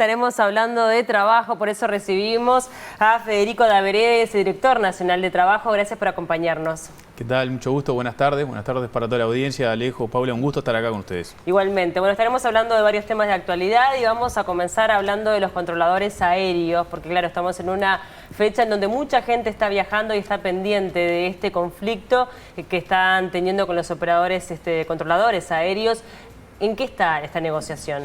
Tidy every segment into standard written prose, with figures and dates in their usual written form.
Estaremos hablando de trabajo, por eso recibimos a Federico D'Averedes, director nacional de trabajo. Gracias por acompañarnos. ¿Qué tal? Mucho gusto, buenas tardes para toda la audiencia. Alejo, Paula, un gusto estar acá con ustedes. Igualmente. Bueno, estaremos hablando de varios temas de actualidad y vamos a comenzar hablando de los controladores aéreos, porque claro, estamos en una fecha en donde mucha gente está viajando y está pendiente de este conflicto que están teniendo con los operadores controladores aéreos. ¿En qué está esta negociación?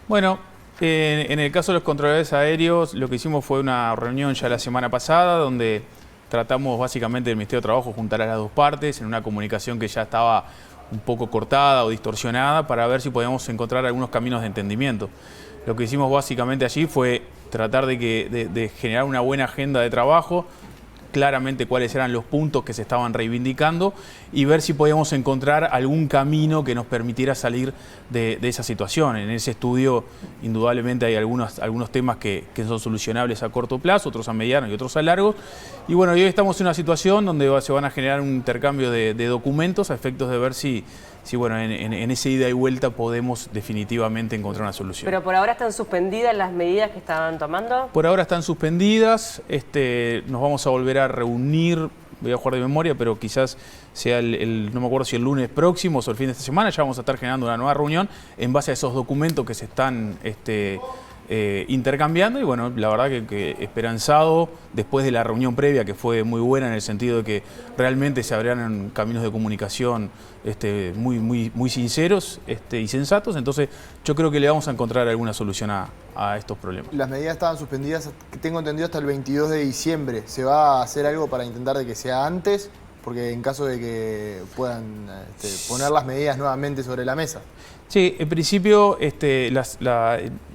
Bueno, en el caso de los controladores aéreos, lo que hicimos fue una reunión ya la semana pasada, donde tratamos básicamente del Ministerio de Trabajo juntar a las dos partes en una comunicación que ya estaba un poco cortada o distorsionada para ver si podíamos encontrar algunos caminos de entendimiento. Lo que hicimos básicamente allí fue tratar de generar una buena agenda de trabajo, claramente cuáles eran los puntos que se estaban reivindicando y ver si podíamos encontrar algún camino que nos permitiera salir de esa situación. En ese estudio indudablemente hay algunos temas que son solucionables a corto plazo, otros a mediano y otros a largo. Y bueno, hoy estamos en una situación donde se van a generar un intercambio de documentos a efectos de ver si bueno, en ese ida y vuelta podemos definitivamente encontrar una solución. ¿Pero por ahora están suspendidas las medidas que estaban tomando? Por ahora están suspendidas, nos vamos a volver a reunir, voy a jugar de memoria, pero quizás sea no me acuerdo si el lunes próximo o el fin de esta semana, ya vamos a estar generando una nueva reunión en base a esos documentos que se están intercambiando y bueno, la verdad que esperanzado después de la reunión previa que fue muy buena en el sentido de que realmente se abrieran caminos de comunicación muy sinceros y sensatos, entonces yo creo que le vamos a encontrar alguna solución a estos problemas. Las medidas estaban suspendidas, tengo entendido, hasta el 22 de diciembre. ¿Se va a hacer algo para intentar de que sea antes? Porque en caso de que puedan poner las medidas nuevamente sobre la mesa. Sí, en principio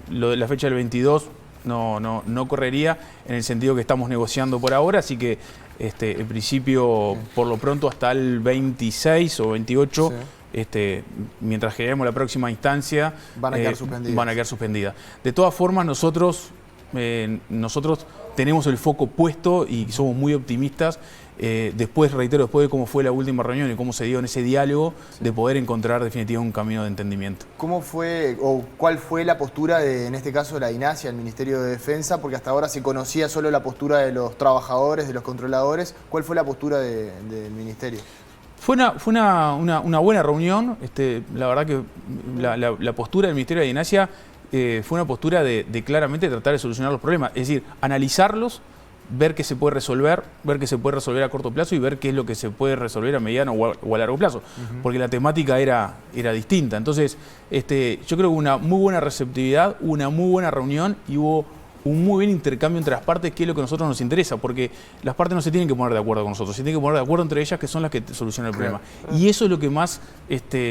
lo de la fecha del 22 no correría en el sentido que estamos negociando por ahora, así que en principio por lo pronto hasta el 26 o 28, sí. Mientras generemos la próxima instancia, van a quedar suspendidas. De todas formas, nosotros tenemos el foco puesto y somos muy optimistas. Después de cómo fue la última reunión y cómo se dio en ese diálogo, sí, de poder encontrar definitivamente un camino de entendimiento. ¿Cómo fue o cuál fue la postura en este caso de la DINASIA, el Ministerio de Defensa? Porque hasta ahora se conocía solo la postura de los trabajadores, de los controladores. ¿Cuál fue la postura del Ministerio? Fue una buena reunión. La verdad que la postura del Ministerio de DINASIA fue una postura de claramente tratar de solucionar los problemas, es decir, analizarlos, ver qué se puede resolver, a corto plazo y ver qué es lo que se puede resolver a mediano o a largo plazo, porque la temática era distinta. Entonces, yo creo que hubo una muy buena receptividad, una muy buena reunión y hubo un muy buen intercambio entre las partes, que es lo que a nosotros nos interesa, porque las partes no se tienen que poner de acuerdo con nosotros, se tienen que poner de acuerdo entre ellas, que son las que solucionan el problema. Y eso es lo que más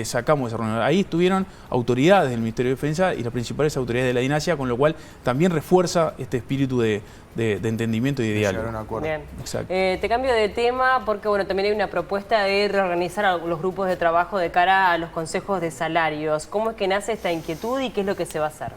sacamos de esa reunión. Ahí estuvieron autoridades del Ministerio de Defensa y las principales autoridades de la DINASIA, con lo cual también refuerza este espíritu de entendimiento y de diálogo. Bien. Exacto. Te cambio de tema porque bueno, también hay una propuesta de reorganizar a los grupos de trabajo de cara a los consejos de salarios. ¿Cómo es que nace esta inquietud y qué es lo que se va a hacer?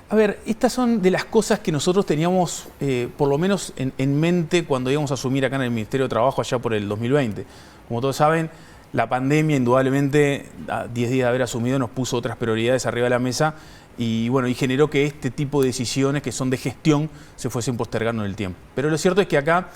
A ver, estas son de las cosas que nosotros teníamos, por lo menos en mente cuando íbamos a asumir acá en el Ministerio de Trabajo allá por el 2020. Como todos saben, la pandemia indudablemente, a 10 días de haber asumido, nos puso otras prioridades arriba de la mesa y bueno, y generó que este tipo de decisiones que son de gestión se fuesen postergando en el tiempo. Pero lo cierto es que acá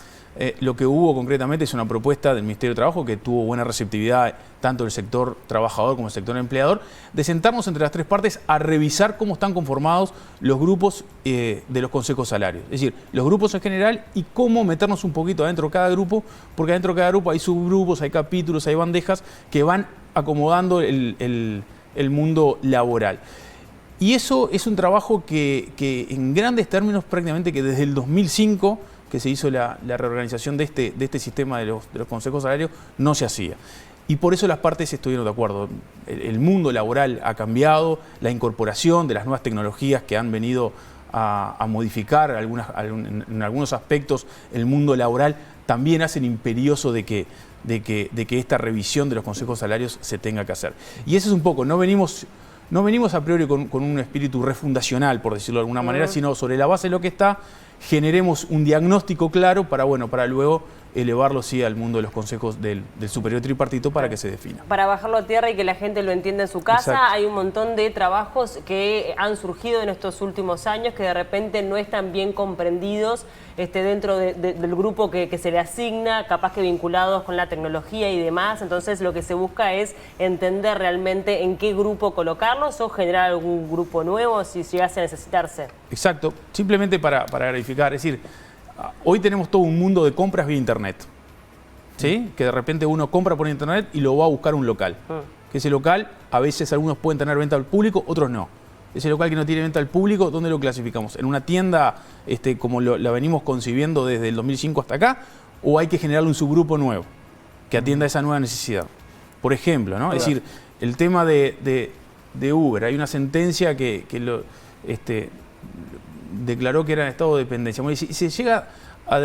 lo que hubo concretamente es una propuesta del Ministerio de Trabajo que tuvo buena receptividad tanto del sector trabajador como del sector empleador, de sentarnos entre las tres partes a revisar cómo están conformados los grupos de los consejos salarios. Es decir, los grupos en general y cómo meternos un poquito adentro de cada grupo, porque adentro de cada grupo hay subgrupos, hay capítulos, hay bandejas que van acomodando el mundo laboral. Y eso es un trabajo que en grandes términos prácticamente que desde el 2005 que se hizo la reorganización de este sistema de los consejos salarios, no se hacía. Y por eso las partes estuvieron de acuerdo. El mundo laboral ha cambiado, la incorporación de las nuevas tecnologías que han venido a modificar en algunos aspectos el mundo laboral también hacen imperioso de que esta revisión de los consejos salarios se tenga que hacer. Y eso es un poco, no venimos a priori con un espíritu refundacional, por decirlo de alguna manera, sino sobre la base de lo que está, generemos un diagnóstico claro para, bueno, para luego elevarlo sí al mundo de los consejos del superior tripartito para que se defina. Para bajarlo a tierra y que la gente lo entienda en su casa. Exacto. Hay un montón de trabajos que han surgido en estos últimos años que de repente no están bien comprendidos dentro del grupo que se le asigna, capaz que vinculados con la tecnología y demás. Entonces lo que se busca es entender realmente en qué grupo colocarlos o generar algún grupo nuevo si llegase a necesitarse. Exacto, simplemente para clarificar, es decir, hoy tenemos todo un mundo de compras vía internet, ¿sí? Que de repente uno compra por internet y lo va a buscar a un local. Que ese local, a veces algunos pueden tener venta al público, otros no. Ese local que no tiene venta al público, ¿dónde lo clasificamos? ¿En una tienda como la venimos concibiendo desde el 2005 hasta acá? ¿O hay que generarle un subgrupo nuevo que atienda esa nueva necesidad? Por ejemplo, ¿no? Claro. Es decir, el tema de Uber, hay una sentencia que declaró que era en estado de dependencia. Bueno, y si se llega a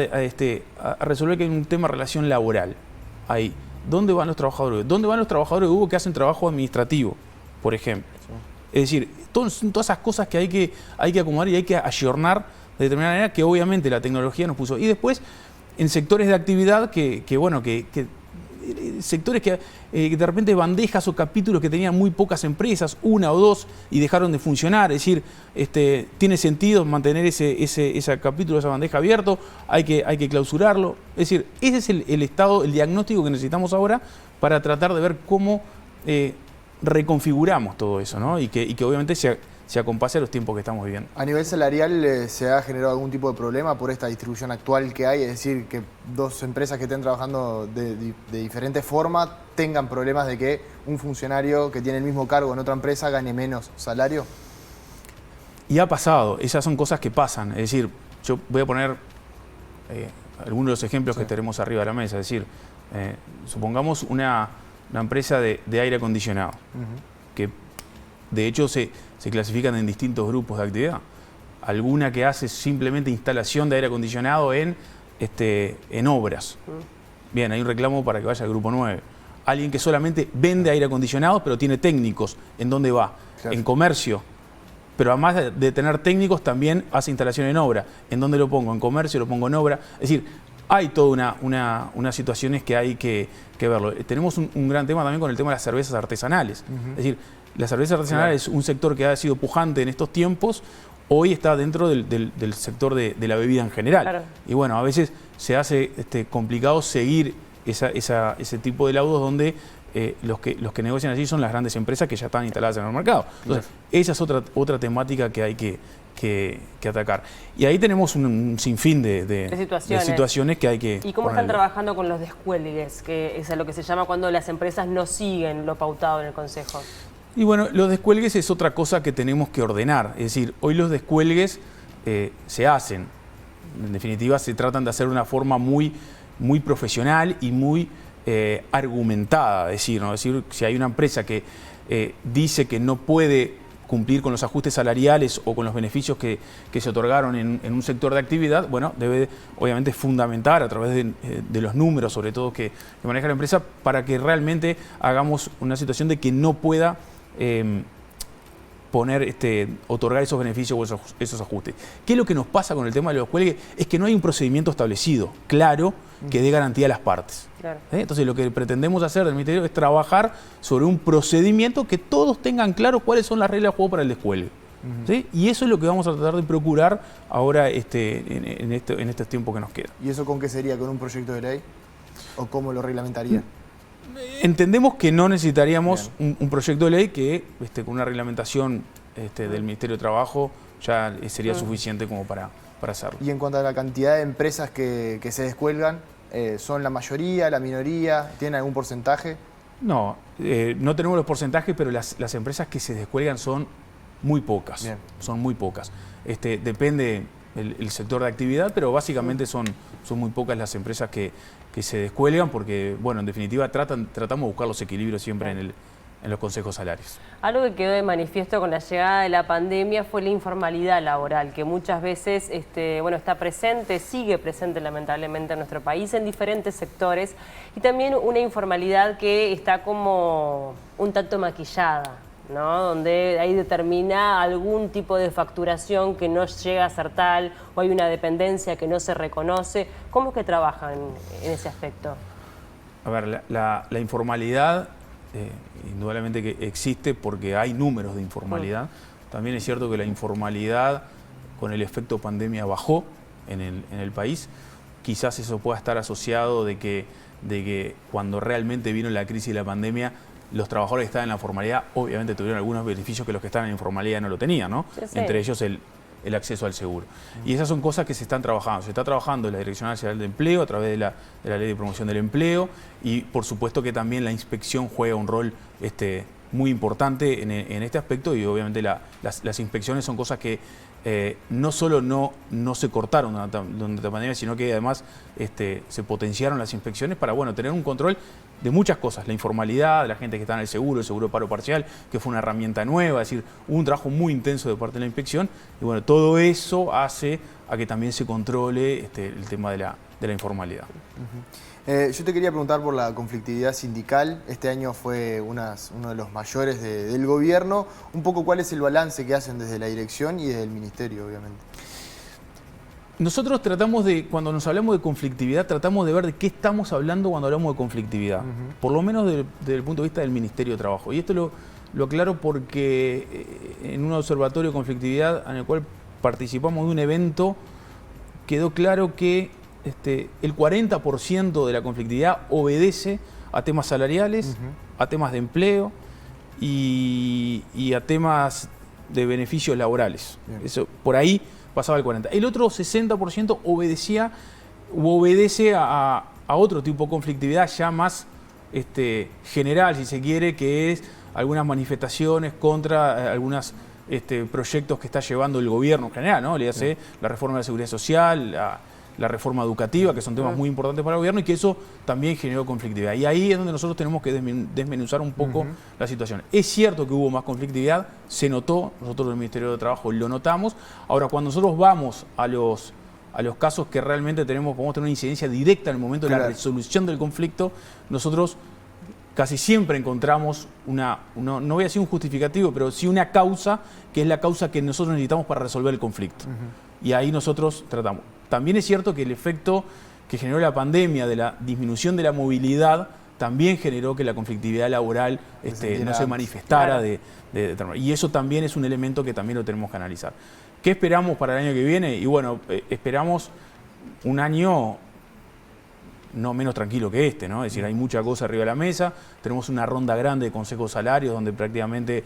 resolver que hay un tema de relación laboral, ahí, ¿dónde van los trabajadores? ¿Dónde van los trabajadores de Uber que hacen trabajo administrativo, por ejemplo? Sí. Es decir, son todas esas cosas que hay que acomodar y hay que ayornar de determinada manera, que obviamente la tecnología nos puso. Y después, en sectores de actividad sectores que de repente bandejas o capítulos que tenían muy pocas empresas, una o dos, y dejaron de funcionar. Es decir, tiene sentido mantener ese capítulo, esa bandeja abierto, hay que clausurarlo. Es decir, ese es el estado, el diagnóstico que necesitamos ahora para tratar de ver cómo reconfiguramos todo eso, ¿no? Y que obviamente se acompase a los tiempos que estamos viviendo. ¿A nivel salarial se ha generado algún tipo de problema por esta distribución actual que hay? Es decir, que dos empresas que estén trabajando de diferente forma tengan problemas de que un funcionario que tiene el mismo cargo en otra empresa gane menos salario. Y ha pasado, esas son cosas que pasan. Es decir, yo voy a poner algunos de los ejemplos que tenemos arriba de la mesa. Es decir, supongamos una empresa de aire acondicionado, que de hecho se clasifican en distintos grupos de actividad. Alguna que hace simplemente instalación de aire acondicionado en obras. Bien, hay un reclamo para que vaya al grupo 9. Alguien que solamente vende aire acondicionado, pero tiene técnicos. ¿En dónde va? Claro. En comercio. Pero además de tener técnicos, también hace instalación en obra. ¿En dónde lo pongo? En comercio, lo pongo en obra. Es decir, hay toda unas situaciones que hay que verlo. Tenemos un gran tema también con el tema de las cervezas artesanales. Es decir, la cerveza artesanal es un sector que ha sido pujante en estos tiempos, hoy está dentro del sector de la bebida en general. Claro. Y bueno, a veces se hace complicado seguir ese tipo de laudos donde los que negocian allí son las grandes empresas que ya están instaladas en el mercado. Entonces, esa es otra temática que hay que atacar. Y ahí tenemos un sinfín de situaciones que hay que... ¿Y cómo están trabajando con los descuelgues? Que es a lo que se llama cuando las empresas no siguen lo pautado en el Consejo. Y bueno, los descuelgues es otra cosa que tenemos que ordenar. Es decir, hoy los descuelgues se hacen. En definitiva, se tratan de hacer de una forma muy profesional y muy argumentada. Es decir, si hay una empresa que dice que no puede cumplir con los ajustes salariales o con los beneficios que se otorgaron en un sector de actividad, bueno, debe obviamente fundamentar a través de los números, sobre todo que maneja la empresa, para que realmente hagamos una situación de que no pueda otorgar esos beneficios o esos ajustes. ¿Qué es lo que nos pasa con el tema de los descuelgues? Es que no hay un procedimiento establecido, claro, que dé garantía a las partes. Claro. Entonces lo que pretendemos hacer del Ministerio es trabajar sobre un procedimiento que todos tengan claro cuáles son las reglas de juego para el descuelgue. ¿Sí? Y eso es lo que vamos a tratar de procurar ahora en estos tiempos que nos quedan. ¿Y eso con qué sería? ¿Con un proyecto de ley? ¿O cómo lo reglamentaría? Entendemos que no necesitaríamos un proyecto de ley que con una reglamentación del Ministerio de Trabajo ya sería suficiente como para hacerlo. Y en cuanto a la cantidad de empresas que se descuelgan, ¿son la mayoría, la minoría? ¿Tienen algún porcentaje? No, no tenemos los porcentajes, pero las empresas que se descuelgan son muy pocas. Bien. Son muy pocas. Depende el sector de actividad, pero básicamente son muy pocas las empresas que se descuelgan porque, bueno, en definitiva tratamos de buscar los equilibrios siempre en los consejos salarios. Algo que quedó de manifiesto con la llegada de la pandemia fue la informalidad laboral, que muchas veces está presente, sigue presente lamentablemente en nuestro país en diferentes sectores, y también una informalidad que está como un tanto maquillada. ¿no? Donde ahí determina algún tipo de facturación que no llega a ser tal o hay una dependencia que no se reconoce. ¿Cómo es que trabajan en ese aspecto? A ver, la informalidad indudablemente que existe porque hay números de informalidad. También es cierto que la informalidad con el efecto pandemia bajó en el país. Quizás eso pueda estar asociado de que cuando realmente vino la crisis y la pandemia, los trabajadores que estaban en la formalidad obviamente tuvieron algunos beneficios que los que estaban en informalidad no lo tenían, ¿no? Sí, sí. Entre ellos el acceso al seguro. Y esas son cosas que se están trabajando. Se está trabajando en la Dirección Nacional de Empleo a través de la Ley de Promoción del Empleo y por supuesto que también la inspección juega un rol muy importante en este aspecto y obviamente las inspecciones son cosas que no solo no se cortaron durante la pandemia, sino que además se potenciaron las inspecciones para tener un control de muchas cosas, la informalidad, la gente que está en el seguro de paro parcial, que fue una herramienta nueva, es decir, hubo un trabajo muy intenso de parte de la inspección y todo eso hace a que también se controle el tema de la informalidad. Yo te quería preguntar por la conflictividad sindical. Este año fue uno de los mayores del gobierno. Un poco cuál es el balance que hacen desde la dirección y desde el ministerio, obviamente. Nosotros tratamos cuando nos hablamos de conflictividad, tratamos de ver de qué estamos hablando cuando hablamos de conflictividad. Por lo menos desde el punto de vista del Ministerio de Trabajo. Y esto lo aclaro porque en un observatorio de conflictividad en el cual participamos de un evento, quedó claro que el 40% de la conflictividad obedece a temas salariales, a temas de empleo y a temas de beneficios laborales. Eso, por ahí pasaba el 40%. El otro 60% obedece a otro tipo de conflictividad ya más general, si se quiere, que es algunas manifestaciones contra algunos proyectos que está llevando el gobierno en general, ¿no? Le hace la reforma de la seguridad social, la reforma educativa, que son temas muy importantes para el gobierno y que eso también generó conflictividad. Y ahí es donde nosotros tenemos que desmenuzar un poco la situación. Es cierto que hubo más conflictividad, se notó, nosotros en el Ministerio de Trabajo lo notamos. Ahora, cuando nosotros vamos a los casos que realmente podemos tener una incidencia directa en el momento de la resolución del conflicto, nosotros casi siempre encontramos no voy a decir un justificativo, pero sí una causa, que es la causa que nosotros necesitamos para resolver el conflicto. Y ahí nosotros tratamos. También es cierto que el efecto que generó la pandemia de la disminución de la movilidad también generó que la conflictividad laboral no se manifestara. Y eso también es un elemento que también lo tenemos que analizar. ¿Qué esperamos para el año que viene? Y esperamos un año no menos tranquilo que ¿no? Es decir, hay mucha cosa arriba de la mesa, tenemos una ronda grande de consejos salarios donde prácticamente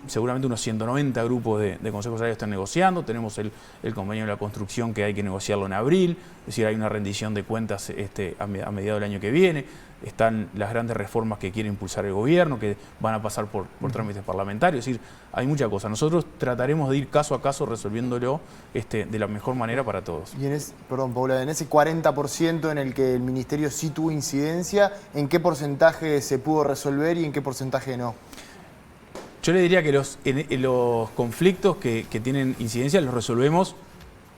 seguramente unos 190 grupos de consejos salarios están negociando, tenemos el convenio de la construcción que hay que negociarlo en abril, es decir, hay una rendición de cuentas a mediados del año que viene, están las grandes reformas que quiere impulsar el gobierno, que van a pasar por trámites parlamentarios, es decir, hay mucha cosa. Nosotros trataremos de ir caso a caso resolviéndolo de la mejor manera para todos. Y perdón, Paula, en ese 40% en el que el Ministerio sí tuvo incidencia, ¿en qué porcentaje se pudo resolver y en qué porcentaje no? Yo le diría que los conflictos que tienen incidencia los resolvemos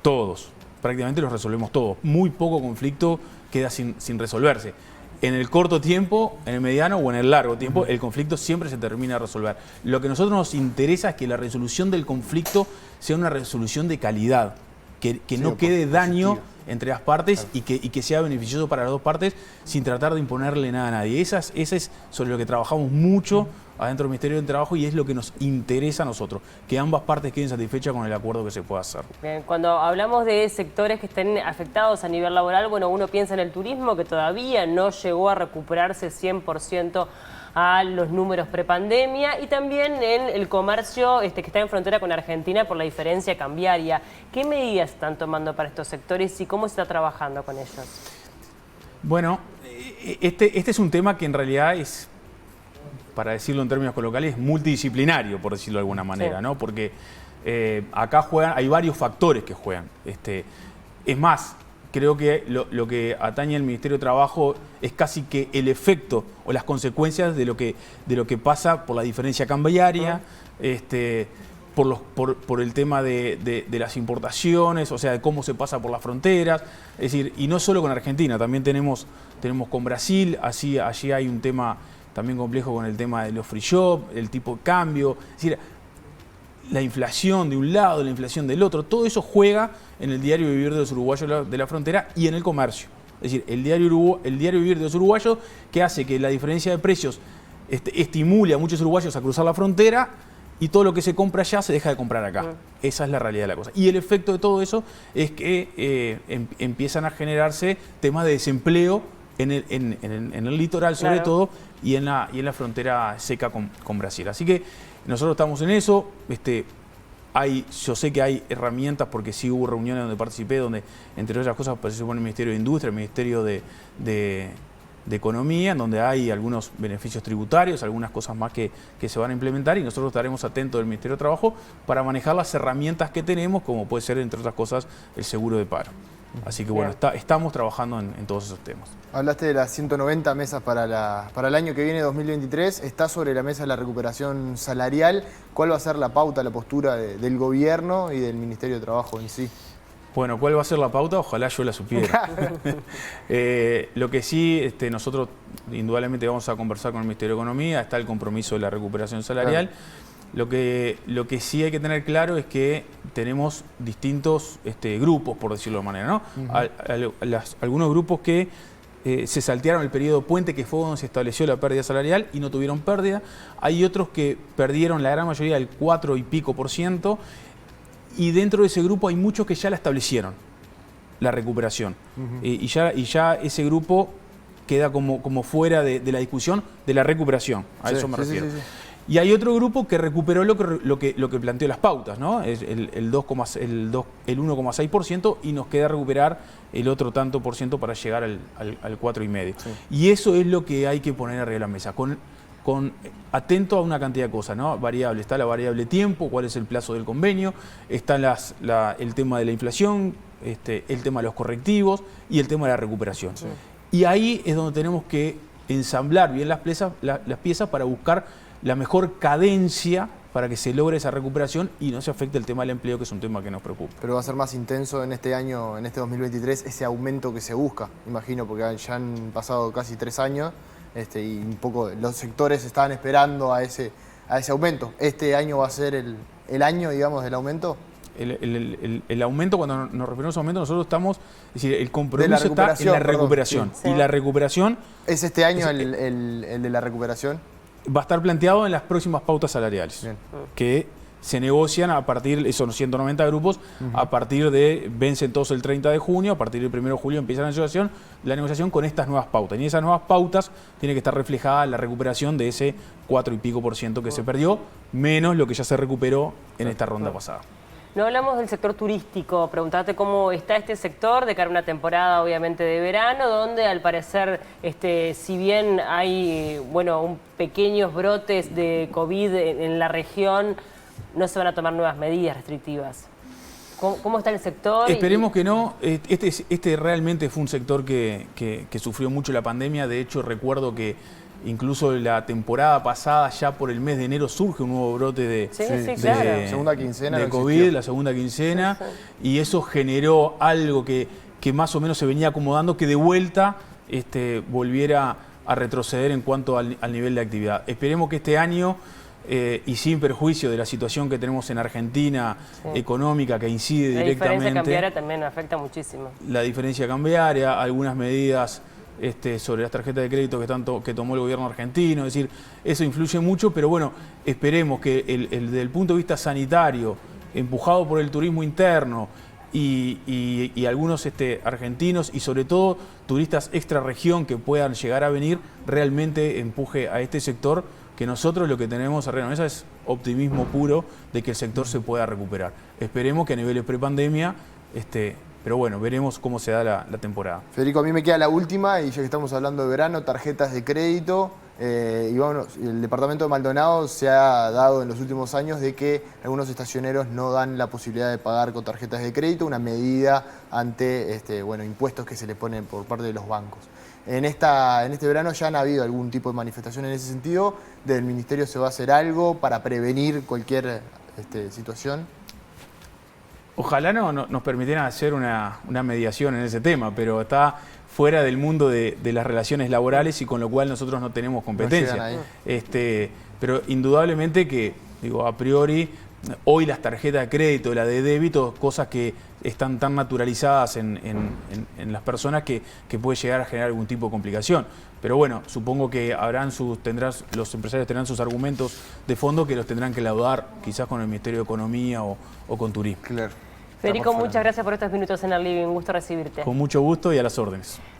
todos, prácticamente los resolvemos todos. Muy poco conflicto queda sin resolverse. En el corto tiempo, en el mediano o en el largo tiempo, el conflicto siempre se termina de resolver. Lo que a nosotros nos interesa es que la resolución del conflicto sea una resolución de calidad, que no quede daño entre las partes y que sea beneficioso para las dos partes sin tratar de imponerle nada a nadie. Esa es sobre lo que trabajamos mucho adentro del Ministerio del Trabajo y es lo que nos interesa a nosotros, que ambas partes queden satisfechas con el acuerdo que se pueda hacer. Bien, cuando hablamos de sectores que estén afectados a nivel laboral, uno piensa en el turismo, que todavía no llegó a recuperarse 100% a los números prepandemia, y también en el comercio que está en frontera con Argentina por la diferencia cambiaria. ¿Qué medidas están tomando para estos sectores y cómo se está trabajando con ellos? Bueno, este es un tema que en realidad es, para decirlo en términos coloquiales, multidisciplinario, por decirlo de alguna manera, ¿no? Porque acá hay varios factores que juegan. Es más, creo que lo que atañe al Ministerio de Trabajo es casi que el efecto o las consecuencias de lo que pasa por la diferencia cambiaria, por el tema de las importaciones, o sea, de cómo se pasa por las fronteras. Es decir, y no solo con Argentina, también tenemos con Brasil, allí hay un tema también complejo con el tema de los free shop, el tipo de cambio, es decir, la inflación de un lado, la inflación del otro, todo eso juega en el diario vivir de los uruguayos de la frontera y en el comercio. Es decir, el diario vivir de los uruguayos, que hace que la diferencia de precios estimule a muchos uruguayos a cruzar la frontera y todo lo que se compra allá se deja de comprar acá. Esa es la realidad de la cosa. Y el efecto de todo eso es que empiezan a generarse temas de desempleo en el litoral, sobre todo, y en la frontera seca con Brasil. Así que nosotros estamos en eso. Yo sé que hay herramientas, porque sí hubo reuniones donde participé, donde entre otras cosas participó el Ministerio de Industria, el Ministerio de Economía, en donde hay algunos beneficios tributarios, algunas cosas más que se van a implementar, y nosotros estaremos atentos del Ministerio de Trabajo para manejar las herramientas que tenemos, como puede ser, entre otras cosas, el seguro de paro. Así que bueno, estamos trabajando en todos esos temas. Hablaste de las 190 mesas para el año que viene, 2023. Está sobre la mesa la recuperación salarial. ¿Cuál va a ser la pauta, la postura del gobierno y del Ministerio de Trabajo en sí? Bueno, ¿cuál va a ser la pauta? Ojalá yo la supiera. Lo que sí, nosotros indudablemente vamos a conversar con el Ministerio de Economía, está el compromiso de la recuperación salarial. Claro. Lo que sí hay que tener claro es que tenemos distintos grupos, por decirlo de manera, ¿no? Algunos grupos que se saltearon el periodo puente, que fue donde se estableció la pérdida salarial y no tuvieron pérdida. Hay otros que perdieron la gran mayoría, el 4 y pico %, y dentro de ese grupo hay muchos que ya la establecieron, la recuperación. Y ya ese grupo queda como fuera de la discusión de la recuperación, a eso me refiero. Sí. Y hay otro grupo que recuperó lo que planteó las pautas, ¿no? Es el 1,6%, y nos queda recuperar el otro tanto por ciento para llegar al 4,5%. Sí. Y eso es lo que hay que poner arriba de la mesa, atento a una cantidad de cosas, ¿no? Variables. Está la variable tiempo, cuál es el plazo del convenio, está el tema de la inflación, el tema de los correctivos y el tema de la recuperación. Sí. Y ahí es donde tenemos que ensamblar bien las piezas para buscar la mejor cadencia para que se logre esa recuperación y no se afecte el tema del empleo, que es un tema que nos preocupa. Pero va a ser más intenso en este año, en este 2023, ese aumento que se busca, imagino, porque ya han pasado casi 3 años y un poco los sectores estaban esperando a ese aumento. ¿Este año va a ser el año, digamos, del aumento? El aumento, cuando nos referimos a aumento, nosotros estamos, es decir, el compromiso está en la recuperación. Sí. Y la recuperación... ¿Es este año el de la recuperación? Va a estar planteado en las próximas pautas salariales, que se negocian a partir, son 190 grupos, a partir vencen todos el 30 de junio, a partir del 1 de julio empieza la negociación con estas nuevas pautas. Y en esas nuevas pautas tiene que estar reflejada la recuperación de ese 4 y pico % que se perdió, menos lo que ya se recuperó en esta ronda pasada. No hablamos del sector turístico, preguntarte cómo está este sector de cara a una temporada obviamente de verano, donde al parecer, si bien hay pequeños brotes de COVID en la región, no se van a tomar nuevas medidas restrictivas. ¿Cómo está el sector? Esperemos que no. Este realmente fue un sector que sufrió mucho la pandemia. De hecho, recuerdo que incluso la temporada pasada, ya por el mes de enero, surge un nuevo brote de segunda quincena de COVID, la segunda quincena, y eso generó algo que más o menos se venía acomodando, que de vuelta volviera a retroceder en cuanto al nivel de actividad. Esperemos que este año, y sin perjuicio de la situación que tenemos en Argentina, económica, que incide directamente... La diferencia cambiaria también afecta muchísimo. La diferencia cambiaria, algunas medidas sobre las tarjetas de crédito que tomó el gobierno argentino, es decir, eso influye mucho, pero bueno, esperemos que desde el punto de vista sanitario, empujado por el turismo interno y algunos argentinos y sobre todo turistas extra región que puedan llegar a venir, realmente empuje a este sector, que nosotros lo que tenemos arriba de la mesa es optimismo puro de que el sector se pueda recuperar. Esperemos que a niveles prepandemia, pero bueno, veremos cómo se da la temporada. Federico, a mí me queda la última, y ya que estamos hablando de verano, tarjetas de crédito. El departamento de Maldonado se ha dado en los últimos años de que algunos estacioneros no dan la posibilidad de pagar con tarjetas de crédito, una medida ante impuestos que se le ponen por parte de los bancos. En este verano ya han habido algún tipo de manifestación en ese sentido. ¿Desde el Ministerio se va a hacer algo para prevenir cualquier situación? Ojalá nos permitieran hacer una mediación en ese tema, pero está fuera del mundo de las relaciones laborales y con lo cual nosotros no tenemos competencia. No llegan ahí. Pero indudablemente que, digo, a priori, hoy las tarjetas de crédito, la de débito, cosas que están tan naturalizadas en las personas que puede llegar a generar algún tipo de complicación. Pero bueno, supongo que los empresarios tendrán sus argumentos de fondo que los tendrán que laudar quizás con el Ministerio de Economía o con Turismo. Claro. Federico, muchas gracias por estos minutos en el Living. Un gusto recibirte. Con mucho gusto y a las órdenes.